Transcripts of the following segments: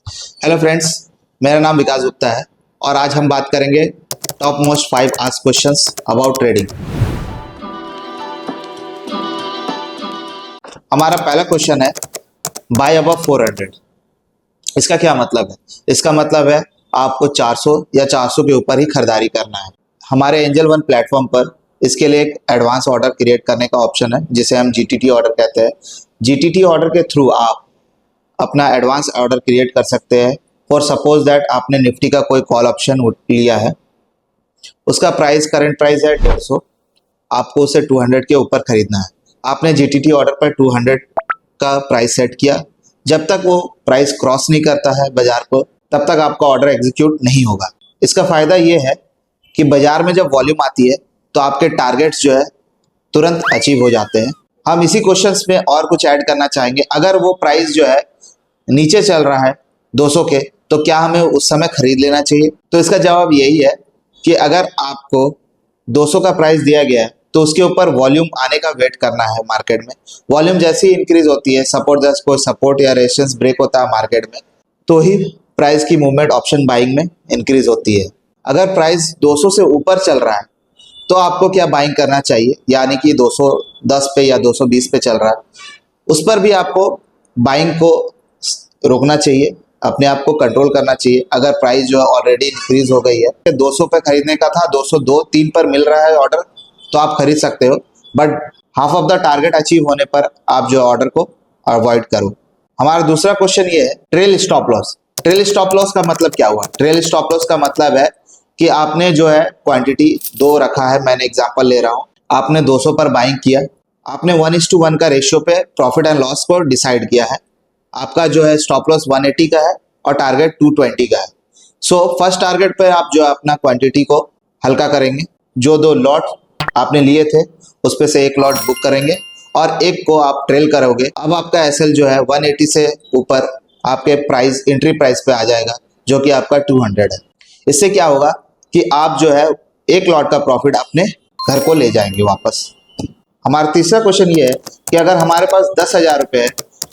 Hello friends, मेरा नाम विकास गुप्ता है और आज हम बात करेंगे top most 5 asked questions about trading. हमारा पहला क्वेश्चन है बाय अबव 400। इसका क्या मतलब है? इसका मतलब है आपको 400 या 400 के ऊपर ही खरीदारी करना है। हमारे एंजल वन प्लेटफॉर्म पर इसके लिए एक एडवांस ऑर्डर क्रिएट करने का ऑप्शन है जिसे हम जीटीटी ऑर्डर कहते हैं। जीटीटी ऑर्डर के थ्रू आप अपना एडवांस ऑर्डर क्रिएट कर सकते हैं। फॉर सपोज दैट आपने निफ्टी का कोई कॉल ऑप्शन लिया है, उसका प्राइस करंट प्राइस है 150, आपको उसे 200 के ऊपर खरीदना है। आपने जीटीटी ऑर्डर पर 200 का प्राइस सेट किया। जब तक वो प्राइस क्रॉस नहीं करता है बाजार को, तब तक आपका ऑर्डर एग्जीक्यूट नहीं होगा। इसका फायदा ये है कि बाजार में जब वॉल्यूम आती है तो आपके टारगेट्स जो है तुरंत अचीव हो जाते हैं। हम इसी क्वेश्चंस में और कुछ ऐड करना चाहेंगे। अगर वो प्राइस जो है नीचे चल रहा है 200 के, तो क्या हमें उस समय खरीद लेना चाहिए? तो इसका जवाब यही है कि अगर आपको 200 का प्राइस दिया गया है तो उसके ऊपर वॉल्यूम आने का वेट करना है। मार्केट में वॉल्यूम जैसे ही इंक्रीज होती है, कोई सपोर्ट या रेजिस्टेंस ब्रेक होता है मार्केट में, तो ही प्राइस की मूवमेंट ऑप्शन बाइंग में इंक्रीज होती है। अगर प्राइस 200 से ऊपर चल रहा है तो आपको क्या बाइंग करना चाहिए, यानी कि 210 पे या 220 पे चल रहा है, उस पर भी आपको बाइंग को रोकना चाहिए, अपने आप को कंट्रोल करना चाहिए। अगर प्राइस जो है ऑलरेडी इंक्रीज हो गई है, 200 पे खरीदने का था, 202-3 पर मिल रहा है ऑर्डर, तो आप खरीद सकते हो, but half of the target achieve होने पर आप जो ऑर्डर को अवॉइड करो। हमारा दूसरा क्वेश्चन ये है trail stop loss. Trail stop loss का मतलब क्या हुआ? ट्रेल स्टॉप लॉस का मतलब है कि आपने जो है क्वांटिटी 2 रखा है, मैंने एग्जांपल ले रहा हूं, आपने 200 पर बाइंग किया, आपने 1:1 का रेशियो पे प्रॉफिट एंड लॉस को डिसाइड किया है। आपका जो है स्टॉप लॉस 180 का है और टारगेट 220 का है। सो फर्स्ट टारगेट पे आप जो है अपना क्वांटिटी को हल्का करेंगे। जो 2 लॉट आपने लिए थे उस पे से 1 लॉट बुक करेंगे और एक को आप ट्रेल करोगे। अब आपका एसएल जो है 180 से ऊपर आपके प्राइस एंट्री प्राइस पे आ जाएगा, जो कि आपका 200 है। इससे क्या होगा कि आप जो है 1 लॉट का प्रॉफिट अपने घर को ले जाएंगे वापस। हमारा तीसरा क्वेश्चन ये है कि अगर हमारे पास 10,000 रुपए है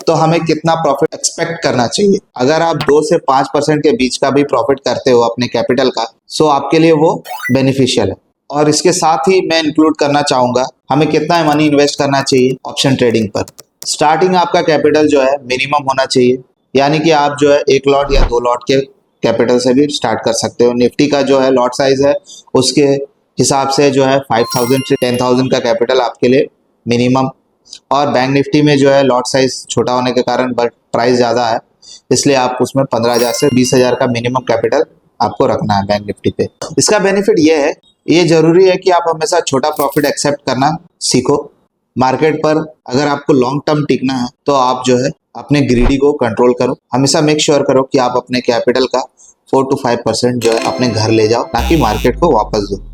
तो हमें कितना प्रॉफिट एक्सपेक्ट करना चाहिए? अगर आप 2 से 5% के बीच का भी प्रॉफिट करते हो अपने कैपिटल का, सो आपके लिए वो बेनिफिशियल है। और इसके साथ ही मैं इंक्लूड करना चाहूंगा हमें कितना मनी इन्वेस्ट करना चाहिए ऑप्शन ट्रेडिंग पर। स्टार्टिंग आपका कैपिटल जो है मिनिमम होना चाहिए, यानी कि आप जो है 1 लॉट या 2 लॉट के कैपिटल से भी स्टार्ट कर सकते हो। निफ्टी का जो है लॉट साइज है उसके हिसाब से जो है 5,000 से 10,000 का कैपिटल आपके लिए मिनिमम। और बैंक निफ्टी में जो है लॉट साइज छोटा होने के कारण बट प्राइस ज़्यादा है, इसलिए आप उसमें 15,000 से 20,000 का मिनिमम कैपिटल आपको रखना है बैंक निफ्टी पे। इसका बेनिफिट ये है, ये जरूरी है कि आप हमेशा छोटा प्रॉफिट एक्सेप्ट करना सीखो। मार्केट पर अगर आपको लॉन्ग टर्म टिकना है तो आप जो है अपने ग्रीडी को कंट्रोल करो। हमेशा मेक श्योर करो कि आप अपने कैपिटल का 4 to 5% जो है अपने घर ले जाओ, ताकि मार्केट को वापस दो।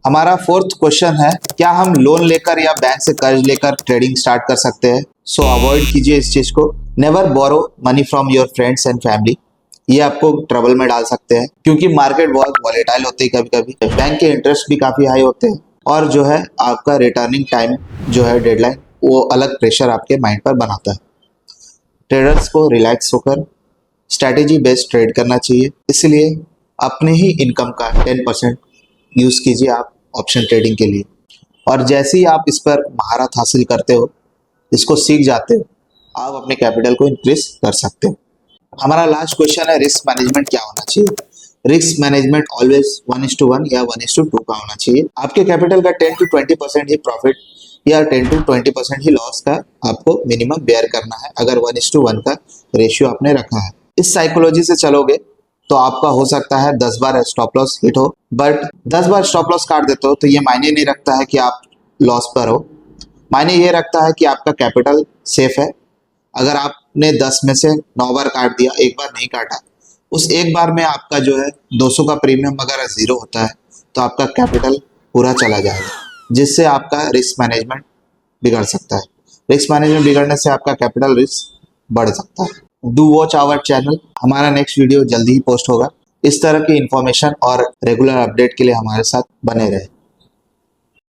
हमारा फोर्थ क्वेश्चन है क्या हम लोन लेकर या बैंक से कर्ज लेकर ट्रेडिंग स्टार्ट कर सकते हैं? सो अवॉइड कीजिए इस चीज को। Never borrow money from your friends and family. ये आपको ट्रबल में डाल सकते हैं, क्योंकि मार्केट बहुत वॉलेटाइल होती है। कभी कभी बैंक के इंटरेस्ट भी काफी हाई होते हैं और जो है आपका रिटर्निंग टाइम जो है डेडलाइन, वो अलग प्रेशर आपके माइंड पर बनाता है। ट्रेडर्स को रिलैक्स होकर स्ट्रैटेजी बेस्ड ट्रेड करना चाहिए, इसलिए अपने ही इनकम का 10% यूज कीजिए आप ऑप्शन ट्रेडिंग के लिए। और जैसे ही आप इस पर महारत हासिल करते हो, इसको सीख जाते हो, आप अपने कैपिटल को इंक्रीज कर सकते हो। हमारा लास्ट क्वेश्चन है रिस्क मैनेजमेंट क्या होना चाहिए? रिस्क मैनेजमेंट ऑलवेज 1:1 या 1:2 का होना चाहिए। आपके कैपिटल का 10 to 20% ही प्रॉफिट या 10 to 20% ही लॉस का आपको मिनिमम बेयर करना है, अगर 1:1 का रेशियो आपने रखा है। इस साइकोलॉजी से चलोगे तो आपका हो सकता है 10 बार स्टॉप लॉस हिट हो, बट 10 बार स्टॉप लॉस काट देते हो तो ये मायने नहीं रखता है कि आप लॉस पर हो। मायने ये रखता है कि आपका कैपिटल सेफ है। अगर आपने 10 में से 9 बार काट दिया, 1 बार नहीं काटा, उस 1 बार में आपका जो है 200 का प्रीमियम अगर 0 होता है तो आपका कैपिटल पूरा चला जाएगा, जिससे आपका रिस्क मैनेजमेंट बिगड़ सकता है। रिस्क मैनेजमेंट बिगड़ने से आपका कैपिटल रिस्क बढ़ सकता है। Do watch our channel. हमारा नेक्स्ट वीडियो जल्दी ही पोस्ट होगा। इस तरह की इंफॉर्मेशन और रेगुलर अपडेट के लिए हमारे साथ बने रहे।